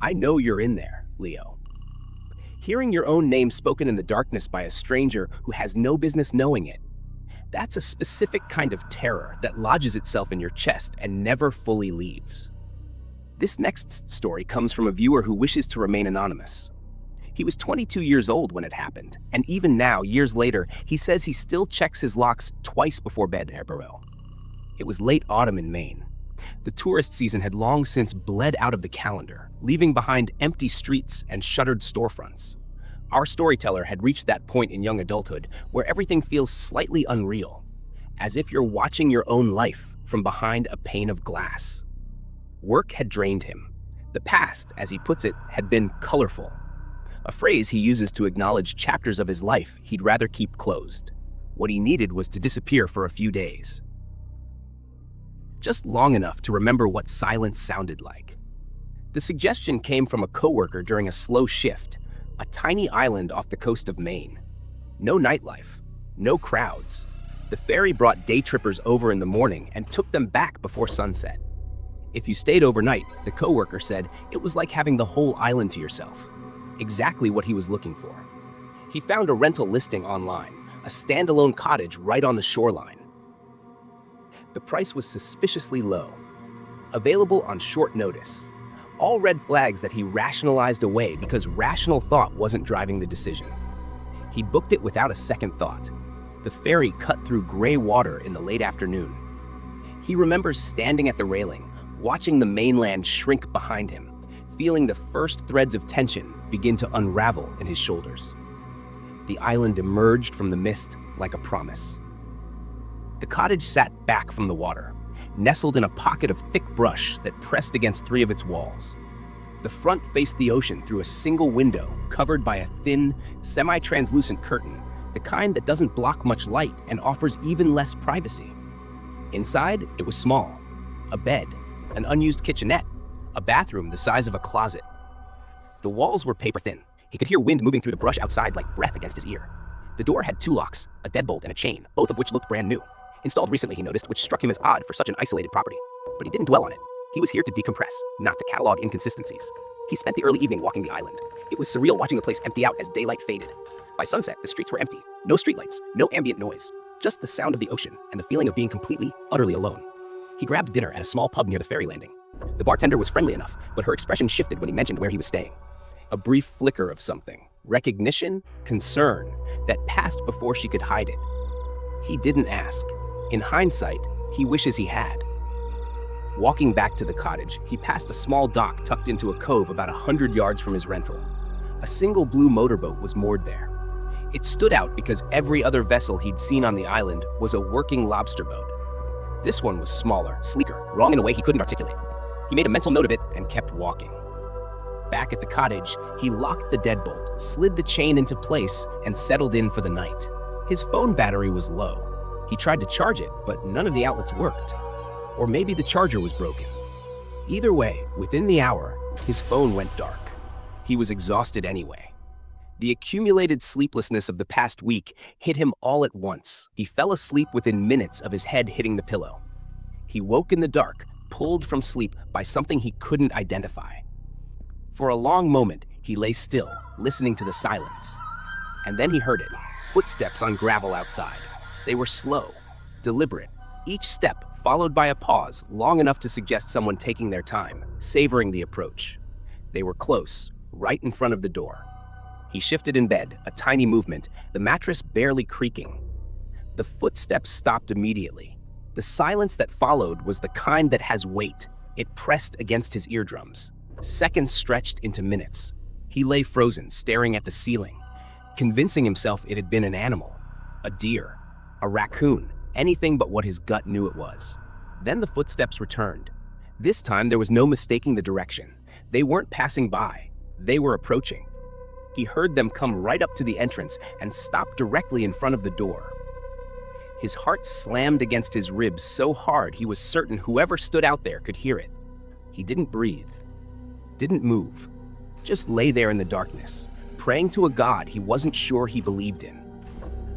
I know you're in there, Leo. Hearing your own name spoken in the darkness by a stranger who has no business knowing it, that's a specific kind of terror that lodges itself in your chest and never fully leaves. This next story comes from a viewer who wishes to remain anonymous. He was 22 years old when it happened, and even now, years later, he says he still checks his locks twice before bed. It was late autumn in Maine. The tourist season had long since bled out of the calendar, leaving behind empty streets and shuttered storefronts. Our storyteller had reached that point in young adulthood where everything feels slightly unreal, as if you're watching your own life from behind a pane of glass. Work had drained him. The past, as he puts it, had been colorful, a phrase he uses to acknowledge chapters of his life he'd rather keep closed. What he needed was to disappear for a few days. Just long enough to remember what silence sounded like. The suggestion came from a coworker during a slow shift, a tiny island off the coast of Maine. No nightlife, no crowds. The ferry brought day trippers over in the morning and took them back before sunset. If you stayed overnight, the coworker said, it was like having the whole island to yourself. Exactly what he was looking for. He found a rental listing online, a standalone cottage right on the shoreline. The price was suspiciously low, available on short notice. All red flags that he rationalized away because rational thought wasn't driving the decision. He booked it without a second thought. The ferry cut through gray water in the late afternoon. He remembers standing at the railing, watching the mainland shrink behind him, feeling the first threads of tension begin to unravel in his shoulders. The island emerged from the mist like a promise. The cottage sat back from the water, nestled in a pocket of thick brush that pressed against three of its walls. The front faced the ocean through a single window covered by a thin, semi-translucent curtain, the kind that doesn't block much light and offers even less privacy. Inside, it was small. A bed, an unused kitchenette, a bathroom the size of a closet. The walls were paper thin. He could hear wind moving through the brush outside like breath against his ear. The door had two locks, a deadbolt and a chain, both of which looked brand new. Installed recently, he noticed, which struck him as odd for such an isolated property. But he didn't dwell on it. He was here to decompress, not to catalog inconsistencies. He spent the early evening walking the island. It was surreal watching the place empty out as daylight faded. By sunset, the streets were empty. No streetlights, no ambient noise. Just the sound of the ocean and the feeling of being completely, utterly alone. He grabbed dinner at a small pub near the ferry landing. The bartender was friendly enough, but her expression shifted when he mentioned where he was staying. A brief flicker of something, recognition, concern, that passed before she could hide it. He didn't ask. In hindsight, he wishes he had. Walking back to the cottage, he passed a small dock tucked into a cove about 100 yards from his rental. A single blue motorboat was moored there. It stood out because every other vessel he'd seen on the island was a working lobster boat. This one was smaller, sleeker, wrong in a way he couldn't articulate. He made a mental note of it and kept walking. Back at the cottage, he locked the deadbolt, slid the chain into place, and settled in for the night. His phone battery was low. He tried to charge it, but none of the outlets worked. Or maybe the charger was broken. Either way, within the hour, his phone went dark. He was exhausted anyway. The accumulated sleeplessness of the past week hit him all at once. He fell asleep within minutes of his head hitting the pillow. He woke in the dark, pulled from sleep by something he couldn't identify. For a long moment, he lay still, listening to the silence. And then he heard it, footsteps on gravel outside. They were slow, deliberate, each step followed by a pause long enough to suggest someone taking their time, savoring the approach. They were close, right in front of the door. He shifted in bed, a tiny movement, the mattress barely creaking. The footsteps stopped immediately. The silence that followed was the kind that has weight. It pressed against his eardrums. Seconds stretched into minutes. He lay frozen, staring at the ceiling, convincing himself it had been an animal, a deer, a raccoon, anything but what his gut knew it was. Then the footsteps returned. This time there was no mistaking the direction. They weren't passing by. They were approaching. He heard them come right up to the entrance and stop directly in front of the door. His heart slammed against his ribs so hard he was certain whoever stood out there could hear it. He didn't breathe, didn't move, just lay there in the darkness, praying to a god he wasn't sure he believed in.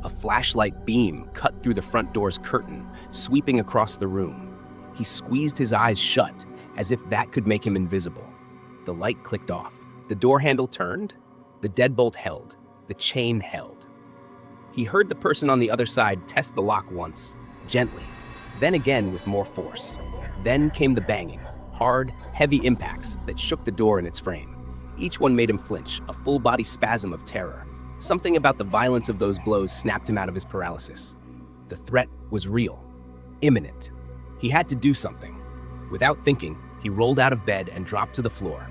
A flashlight beam cut through the front door's curtain, sweeping across the room. He squeezed his eyes shut, as if that could make him invisible. The light clicked off. The door handle turned. The deadbolt held. The chain held. He heard the person on the other side test the lock once, gently, then again with more force. Then came the banging, hard, heavy impacts that shook the door in its frame. Each one made him flinch, a full-body spasm of terror. Something about the violence of those blows snapped him out of his paralysis. The threat was real, imminent. He had to do something. Without thinking, he rolled out of bed and dropped to the floor.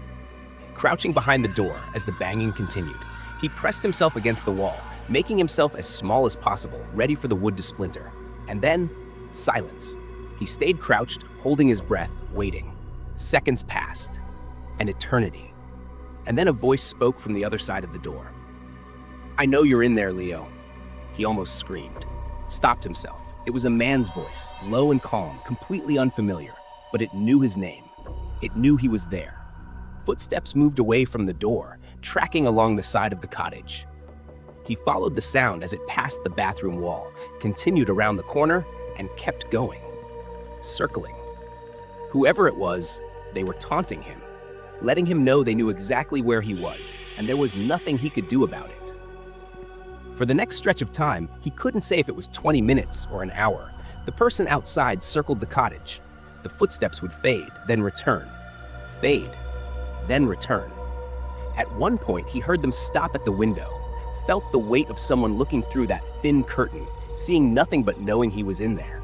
Crouching behind the door as the banging continued, he pressed himself against the wall, making himself as small as possible, ready for the wood to splinter. And then, silence. He stayed crouched, holding his breath, waiting. Seconds passed. An eternity. And then a voice spoke from the other side of the door. "I know you're in there, Leo." He almost screamed. Stopped himself. It was a man's voice, low and calm, completely unfamiliar, but it knew his name. It knew he was there. Footsteps moved away from the door, tracking along the side of the cottage. He followed the sound as it passed the bathroom wall, continued around the corner, and kept going. Circling. Whoever it was, they were taunting him, letting him know they knew exactly where he was, and there was nothing he could do about it. For the next stretch of time, he couldn't say if it was 20 minutes or an hour. The person outside circled the cottage. The footsteps would fade, then return. Fade, then return. At one point, he heard them stop at the window, felt the weight of someone looking through that thin curtain, seeing nothing but knowing he was in there.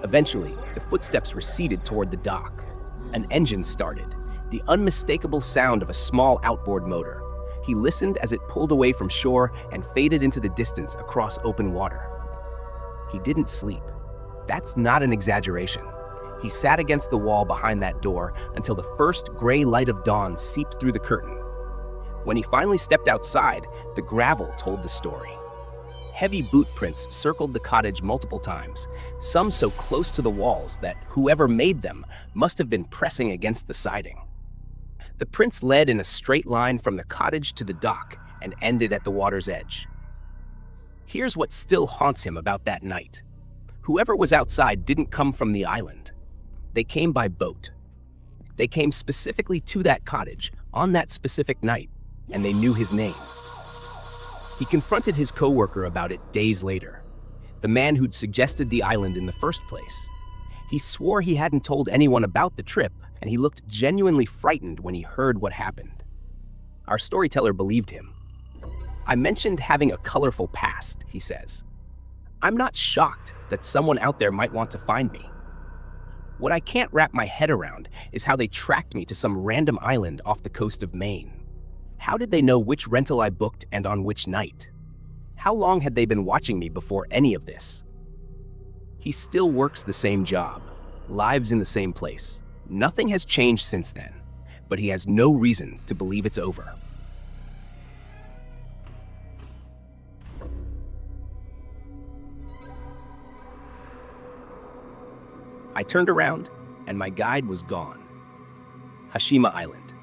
Eventually, the footsteps receded toward the dock. An engine started, the unmistakable sound of a small outboard motor. He listened as it pulled away from shore and faded into the distance across open water. He didn't sleep. That's not an exaggeration. He sat against the wall behind that door until the first gray light of dawn seeped through the curtain. When he finally stepped outside, the gravel told the story. Heavy boot prints circled the cottage multiple times, some so close to the walls that whoever made them must have been pressing against the siding. The prints led in a straight line from the cottage to the dock and ended at the water's edge. Here's what still haunts him about that night. Whoever was outside didn't come from the island. They came by boat. They came specifically to that cottage on that specific night, and they knew his name. He confronted his coworker about it days later, the man who'd suggested the island in the first place. He swore he hadn't told anyone about the trip, and he looked genuinely frightened when he heard what happened. Our storyteller believed him. "I mentioned having a colorful past," he says. "I'm not shocked that someone out there might want to find me. What I can't wrap my head around is how they tracked me to some random island off the coast of Maine. How did they know which rental I booked and on which night? How long had they been watching me before any of this?" He still works the same job, lives in the same place. Nothing has changed since then, but he has no reason to believe it's over. I turned around, and my guide was gone. Hashima Island.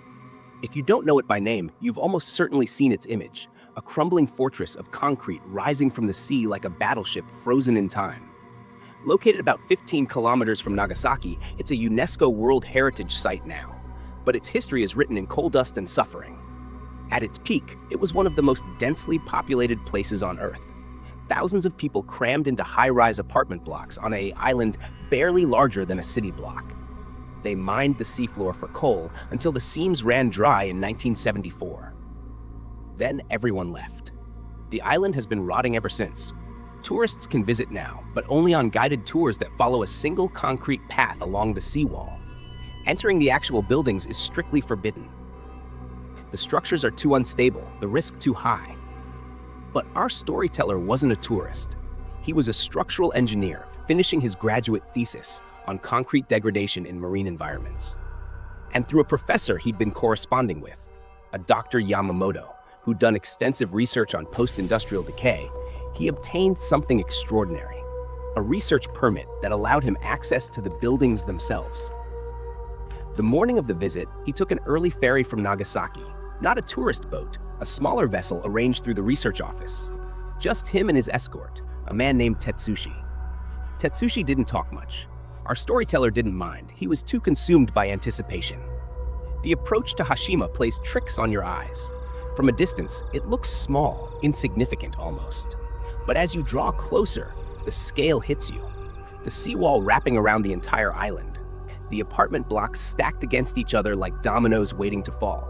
If you don't know it by name, you've almost certainly seen its image, a crumbling fortress of concrete rising from the sea like a battleship frozen in time. Located about 15 kilometers from Nagasaki, it's a UNESCO World Heritage Site now, but its history is written in coal dust and suffering. At its peak, it was one of the most densely populated places on Earth. Thousands of people crammed into high-rise apartment blocks on an island barely larger than a city block. They mined the seafloor for coal until the seams ran dry in 1974. Then everyone left. The island has been rotting ever since. Tourists can visit now, but only on guided tours that follow a single concrete path along the seawall. Entering the actual buildings is strictly forbidden. The structures are too unstable, the risk too high. But our storyteller wasn't a tourist. He was a structural engineer finishing his graduate thesis on concrete degradation in marine environments. And through a professor he'd been corresponding with, a Dr. Yamamoto, who'd done extensive research on post-industrial decay, he obtained something extraordinary, a research permit that allowed him access to the buildings themselves. The morning of the visit, he took an early ferry from Nagasaki, not a tourist boat, a smaller vessel arranged through the research office. Just him and his escort, a man named Tetsushi. Tetsushi didn't talk much. Our storyteller didn't mind. He was too consumed by anticipation. The approach to Hashima plays tricks on your eyes. From a distance, it looks small, insignificant almost. But as you draw closer, the scale hits you. The seawall wrapping around the entire island. The apartment blocks stacked against each other like dominoes waiting to fall.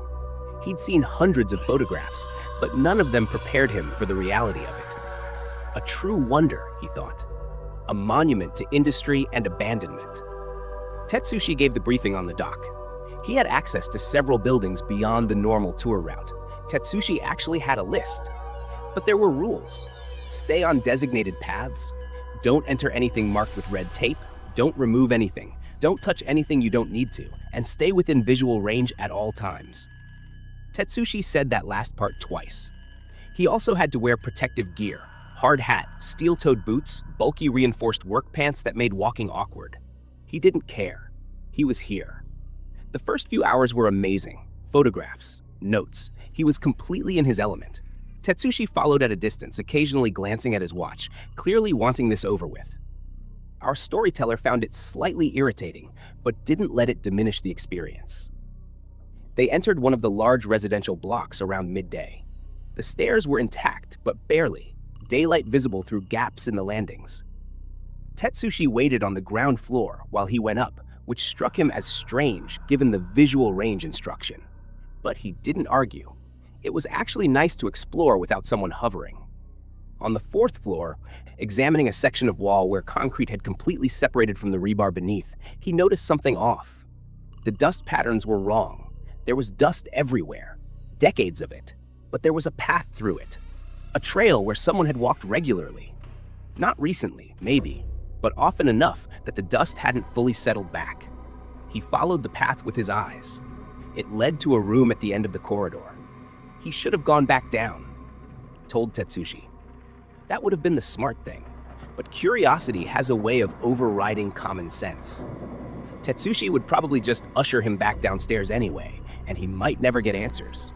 He'd seen hundreds of photographs, but none of them prepared him for the reality of it. A true wonder, he thought. A monument to industry and abandonment. Tetsushi gave the briefing on the dock. He had access to several buildings beyond the normal tour route. Tetsushi actually had a list. But there were rules. Stay on designated paths. Don't enter anything marked with red tape. Don't remove anything. Don't touch anything you don't need to. And stay within visual range at all times. Tetsushi said that last part twice. He also had to wear protective gear. Hard hat, steel-toed boots, bulky reinforced work pants that made walking awkward. He didn't care. He was here. The first few hours were amazing. Photographs, notes. He was completely in his element. Tetsushi followed at a distance, occasionally glancing at his watch, clearly wanting this over with. Our storyteller found it slightly irritating, but didn't let it diminish the experience. They entered one of the large residential blocks around midday. The stairs were intact, but barely, daylight visible through gaps in the landings. Tetsushi waited on the ground floor while he went up, which struck him as strange given the visual range instruction. But he didn't argue. It was actually nice to explore without someone hovering. On the fourth floor, examining a section of wall where concrete had completely separated from the rebar beneath, he noticed something off. The dust patterns were wrong. There was dust everywhere, decades of it, but there was a path through it. A trail where someone had walked regularly. Not recently, maybe, but often enough that the dust hadn't fully settled back. He followed the path with his eyes. It led to a room at the end of the corridor. He should have gone back down, told Tetsushi. That would have been the smart thing, but curiosity has a way of overriding common sense. Tetsushi would probably just usher him back downstairs anyway, and he might never get answers.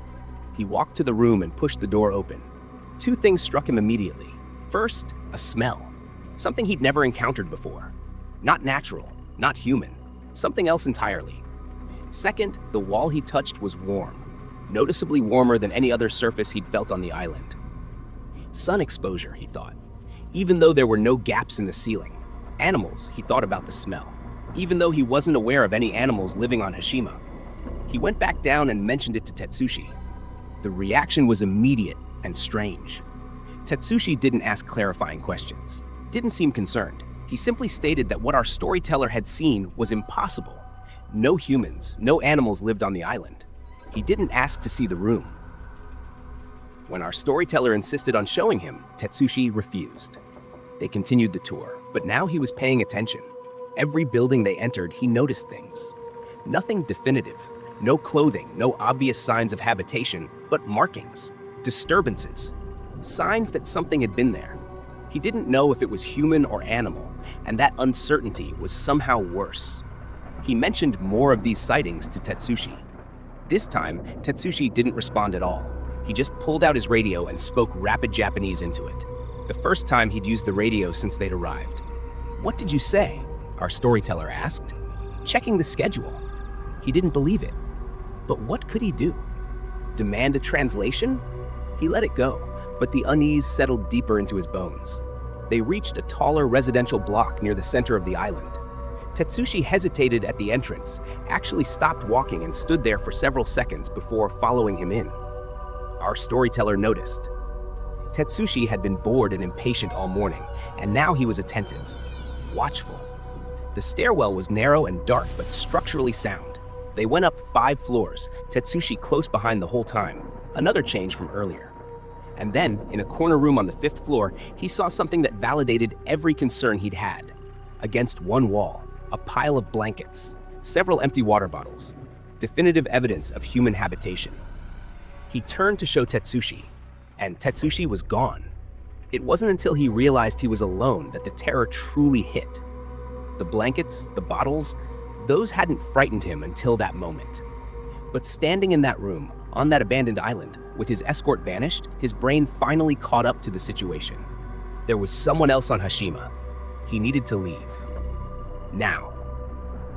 He walked to the room and pushed the door open. Two things struck him immediately. First, a smell. Something he'd never encountered before. Not natural, not human, something else entirely. Second, the wall he touched was warm, noticeably warmer than any other surface he'd felt on the island. Sun exposure, he thought. Even though there were no gaps in the ceiling. Animals, he thought about the smell. Even though he wasn't aware of any animals living on Hashima. He went back down and mentioned it to Tetsushi. The reaction was immediate and strange. Tetsushi didn't ask clarifying questions. Didn't seem concerned. He simply stated that what our storyteller had seen was impossible. No humans, no animals lived on the island. He didn't ask to see the room. When our storyteller insisted on showing him, Tetsushi refused. They continued the tour, but now he was paying attention. Every building they entered, he noticed things. Nothing definitive, no clothing, no obvious signs of habitation, but markings, disturbances, signs that something had been there. He didn't know if it was human or animal, and that uncertainty was somehow worse. He mentioned more of these sightings to Tetsushi. This time, Tetsushi didn't respond at all. He just pulled out his radio and spoke rapid Japanese into it. The first time he'd used the radio since they'd arrived. "What did you say?" our storyteller asked. Checking the schedule. He didn't believe it. But what could he do? Demand a translation? He let it go, but the unease settled deeper into his bones. They reached a taller residential block near the center of the island. Tetsushi hesitated at the entrance, actually stopped walking and stood there for several seconds before following him in. Our storyteller noticed. Tetsushi had been bored and impatient all morning, and now he was attentive, watchful. The stairwell was narrow and dark, but structurally sound. They went up 5 floors, Tetsushi close behind the whole time, another change from earlier. And then, in a corner room on the 5th floor, he saw something that validated every concern he'd had. Against one wall, a pile of blankets, several empty water bottles, definitive evidence of human habitation. He turned to show Tetsushi, and Tetsushi was gone. It wasn't until he realized he was alone that the terror truly hit. The blankets, the bottles, those hadn't frightened him until that moment. But standing in that room, on that abandoned island, with his escort vanished, his brain finally caught up to the situation. There was someone else on Hashima. He needed to leave. Now.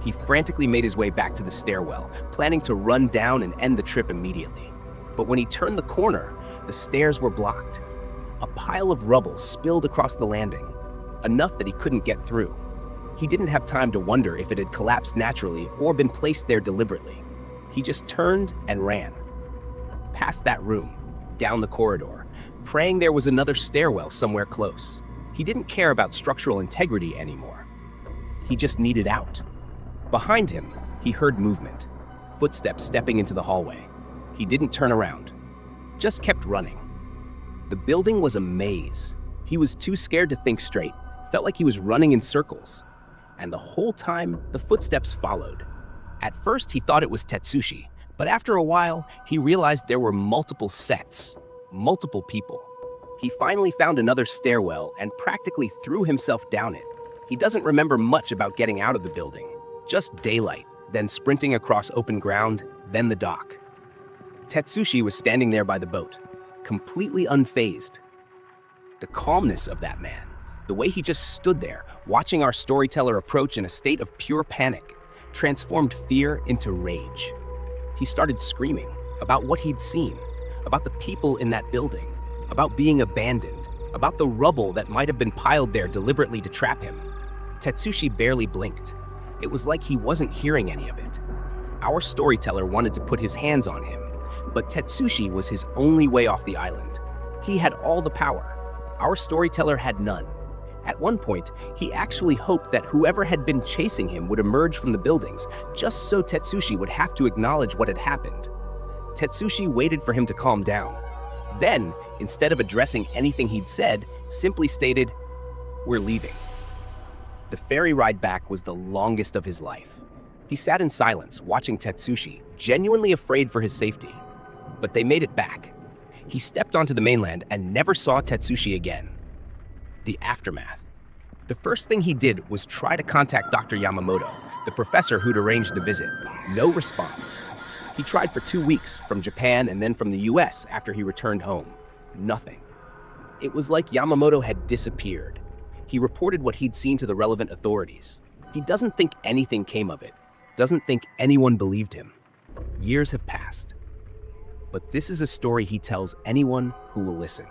He frantically made his way back to the stairwell, planning to run down and end the trip immediately. But when he turned the corner, the stairs were blocked. A pile of rubble spilled across the landing, enough that he couldn't get through. He didn't have time to wonder if it had collapsed naturally or been placed there deliberately. He just turned and ran. Past that room, down the corridor, praying there was another stairwell somewhere close. He didn't care about structural integrity anymore. He just needed out. Behind him, he heard movement, footsteps stepping into the hallway. He didn't turn around, just kept running. The building was a maze. He was too scared to think straight, felt like he was running in circles. And the whole time, the footsteps followed. At first, he thought it was Tetsushi, but after a while, he realized there were multiple sets, multiple people. He finally found another stairwell and practically threw himself down it. He doesn't remember much about getting out of the building, just daylight, then sprinting across open ground, then the dock. Tetsushi was standing there by the boat, completely unfazed. The calmness of that man, the way he just stood there, watching our storyteller approach in a state of pure panic, transformed fear into rage. He started screaming about what he'd seen, about the people in that building, about being abandoned, about the rubble that might have been piled there deliberately to trap him. Tetsushi barely blinked. It was like he wasn't hearing any of it. Our storyteller wanted to put his hands on him, but Tetsushi was his only way off the island. He had all the power. Our storyteller had none. At one point, he actually hoped that whoever had been chasing him would emerge from the buildings, just so Tetsushi would have to acknowledge what had happened. Tetsushi waited for him to calm down. Then, instead of addressing anything he'd said, simply stated, "We're leaving." The ferry ride back was the longest of his life. He sat in silence, watching Tetsushi, genuinely afraid for his safety. But they made it back. He stepped onto the mainland and never saw Tetsushi again. The aftermath. The first thing he did was try to contact Dr. Yamamoto, the professor who'd arranged the visit. No response. He tried for 2 weeks, from Japan and then from the US after he returned home. Nothing. It was like Yamamoto had disappeared. He reported what he'd seen to the relevant authorities. He doesn't think anything came of it, doesn't think anyone believed him. Years have passed. But this is a story he tells anyone who will listen.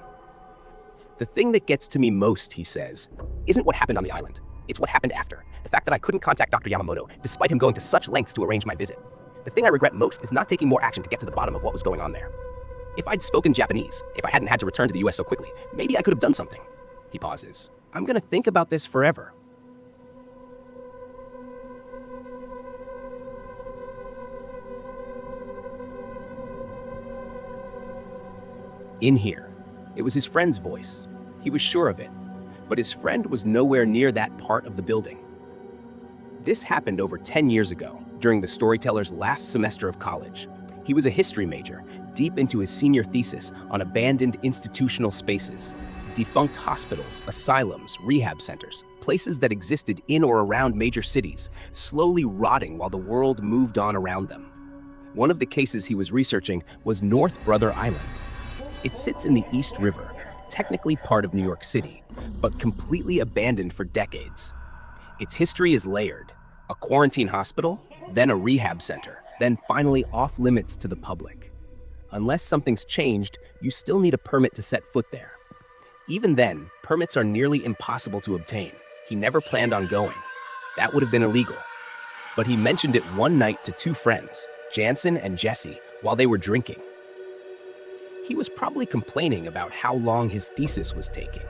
"The thing that gets to me most," he says, "isn't what happened on the island. It's what happened after. The fact that I couldn't contact Dr. Yamamoto, despite him going to such lengths to arrange my visit. The thing I regret most is not taking more action to get to the bottom of what was going on there. If I'd spoken Japanese, if I hadn't had to return to the US so quickly, maybe I could have done something." He pauses. "I'm gonna think about this forever." In here, it was his friend's voice. He was sure of it, but his friend was nowhere near that part of the building. This happened over 10 years ago, during the storyteller's last semester of college. He was a history major, deep into his senior thesis on abandoned institutional spaces, defunct hospitals, asylums, rehab centers, places that existed in or around major cities, slowly rotting while the world moved on around them. One of the cases he was researching was North Brother Island. It sits in the East River, technically part of New York City, but completely abandoned for decades. Its history is layered: a quarantine hospital, then a rehab center, then finally off limits to the public. Unless something's changed, you still need a permit to set foot there. Even then, permits are nearly impossible to obtain. He never planned on going. That would have been illegal. But he mentioned it one night to 2 friends, Jansen and Jesse, while they were drinking. He was probably complaining about how long his thesis was taking.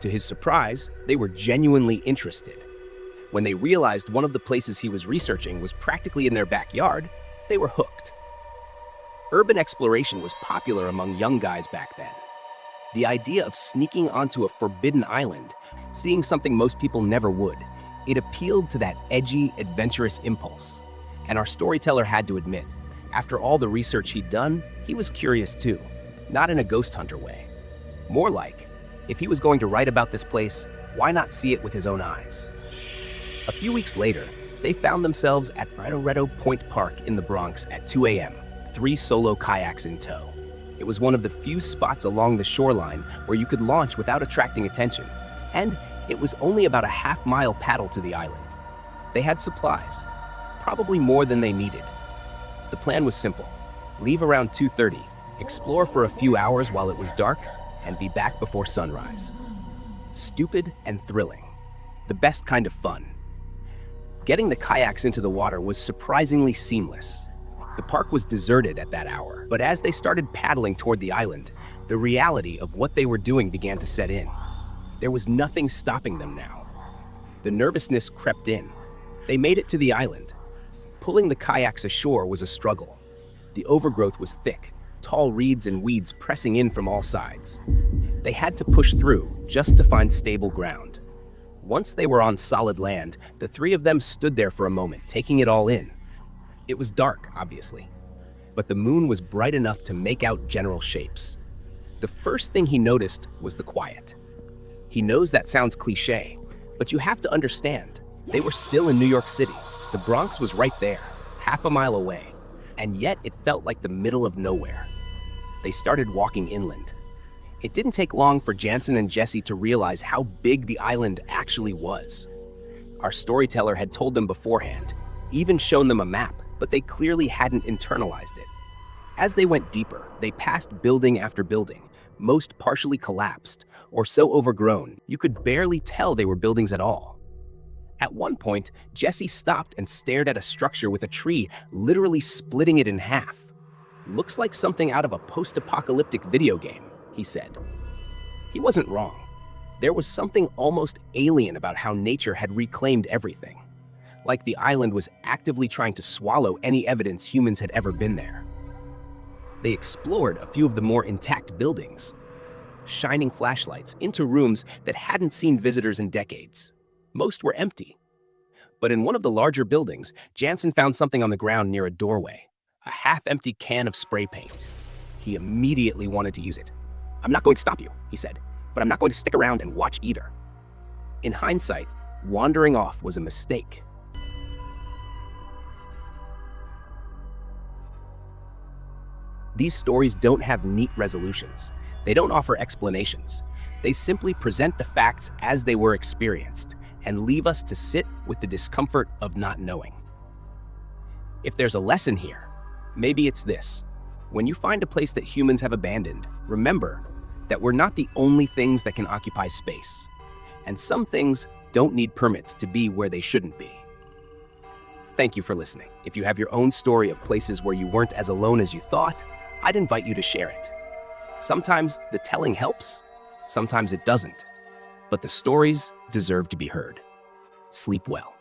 To his surprise, they were genuinely interested. When they realized one of the places he was researching was practically in their backyard, they were hooked. Urban exploration was popular among young guys back then. The idea of sneaking onto a forbidden island, seeing something most people never would, it appealed to that edgy, adventurous impulse. And our storyteller had to admit, after all the research he'd done, he was curious too. Not in a ghost hunter way. More like, if he was going to write about this place, why not see it with his own eyes? A few weeks later, they found themselves at Redoredo Point Park in the Bronx at 2 a.m., 3 solo kayaks in tow. It was one of the few spots along the shoreline where you could launch without attracting attention, and it was only about a half-mile paddle to the island. They had supplies, probably more than they needed. The plan was simple. Leave around 2:30, explore for a few hours while it was dark, and be back before sunrise. Stupid and thrilling. The best kind of fun. Getting the kayaks into the water was surprisingly seamless. The park was deserted at that hour, but as they started paddling toward the island, the reality of what they were doing began to set in. There was nothing stopping them now. The nervousness crept in. They made it to the island. Pulling the kayaks ashore was a struggle. The overgrowth was thick, tall reeds and weeds pressing in from all sides. They had to push through just to find stable ground. Once they were on solid land, the three of them stood there for a moment, taking it all in. It was dark, obviously, but the moon was bright enough to make out general shapes. The first thing he noticed was the quiet. He knows that sounds cliché, but you have to understand, they were still in New York City. The Bronx was right there, half a mile away, and yet it felt like the middle of nowhere. They started walking inland. It didn't take long for Jansen and Jesse to realize how big the island actually was. Our storyteller had told them beforehand, even shown them a map, but they clearly hadn't internalized it. As they went deeper, they passed building after building, most partially collapsed, or so overgrown, you could barely tell they were buildings at all. At one point, Jesse stopped and stared at a structure with a tree literally splitting it in half. Looks like something out of a post-apocalyptic video game, he said. He wasn't wrong. There was something almost alien about how nature had reclaimed everything. Like the island was actively trying to swallow any evidence humans had ever been there. They explored a few of the more intact buildings, shining flashlights into rooms that hadn't seen visitors in decades. Most were empty. But in one of the larger buildings, Jansen found something on the ground near a doorway, a half-empty can of spray paint. He immediately wanted to use it. "I'm not going to stop you," he said, "but I'm not going to stick around and watch either." In hindsight, wandering off was a mistake. These stories don't have neat resolutions. They don't offer explanations. They simply present the facts as they were experienced and leave us to sit with the discomfort of not knowing. If there's a lesson here, maybe it's this. When you find a place that humans have abandoned, remember that we're not the only things that can occupy space. And some things don't need permits to be where they shouldn't be. Thank you for listening. If you have your own story of places where you weren't as alone as you thought, I'd invite you to share it. Sometimes the telling helps, sometimes it doesn't, but the stories deserve to be heard. Sleep well.